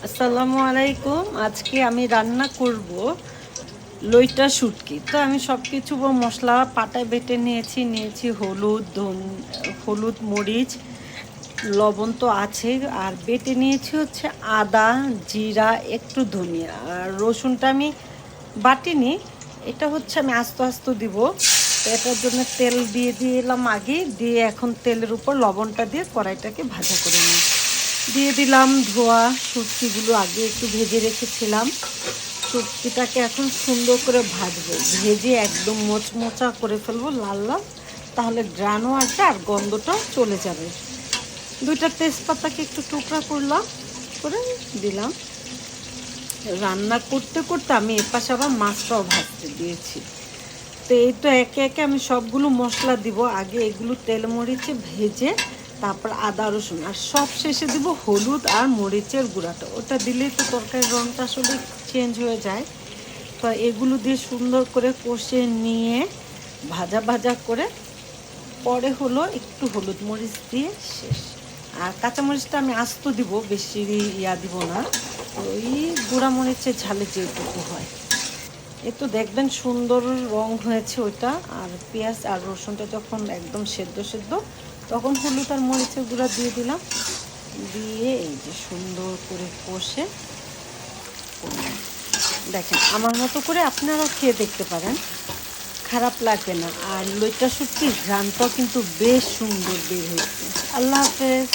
আসসালামু আলাইকুম। আজকে আমি রান্না করব লইটা শুটকি। তো আমি সব কিছু মশলা পাটায় বেটে নিয়েছি হলুদ, মরিচ, লবণ তো আছে, আর বেটে নিয়েছি হচ্ছে আদা, জিরা, একটু ধনিয়া, আর রসুনটা আমি বাটিনি। এটা হচ্ছে আমি আস্তে আস্তে দিব। তো এটার জন্য তেল দিয়ে দিলাম আগে, দিয়ে এখন তেলের উপর লবণটা দিয়ে কড়াইটাকে ভাজা করে নিই। দিয়ে দিলাম ধোয়া শুটকিগুলো, আগে একটু ভেজে রেখেছিলাম। শুটকিটাকে এখন সুন্দর করে ভাজবো, ভেজে একদম মোচমোচা করে ফেলবো, লাল লাল, তাহলে গ্রানও আসবে আর গন্ধটাও চলে যাবে। দুইটা তেজপাতাকে একটু টুকরা করে দিলাম। রান্না করতে করতে আমি এপাশে আবার মাছটাও ভাজতে দিয়েছি। তো এই তো একে একে আমি সবগুলো মশলা দিব। আগে এগুলো তেল মরিচে ভেজে, তারপর আদা রসুন, আর সব শেষে দিব হলুদ আর মরিচের গুঁড়াটা। ওটা দিলেই তো তরকারির রঙটা আসলে চেঞ্জ হয়ে যায়। তো এগুলো দিয়ে সুন্দর করে কষে নিয়ে ভাজা ভাজা করে পরে হলো একটু হলুদ মরিচ দিয়ে শেষ। আর কাঁচামরিচটা আমি আস্ত দিব, বেশি দিব না, ওই গুঁড়া মরিচের ঝালে যেটুকু হয়। এ তো দেখবেন সুন্দর রং হয়েছে ওইটা। আর পেঁয়াজ আর রসুনটা যখন একদম সেদ্ধ সেদ্ধ, তখন হলুদ আর মরিচের গুঁড়া দিয়ে দিলাম। দিয়ে এই যে সুন্দর করে কষে দেখেন, আমার মতো করে আপনারাও খেয়ে দেখতে পারেন, খারাপ লাগবে না। আর লইটা শুটকির ঘ্রাণটাও কিন্তু বেশ সুন্দর বের হয়েছে। আল্লাহ হাফেজ।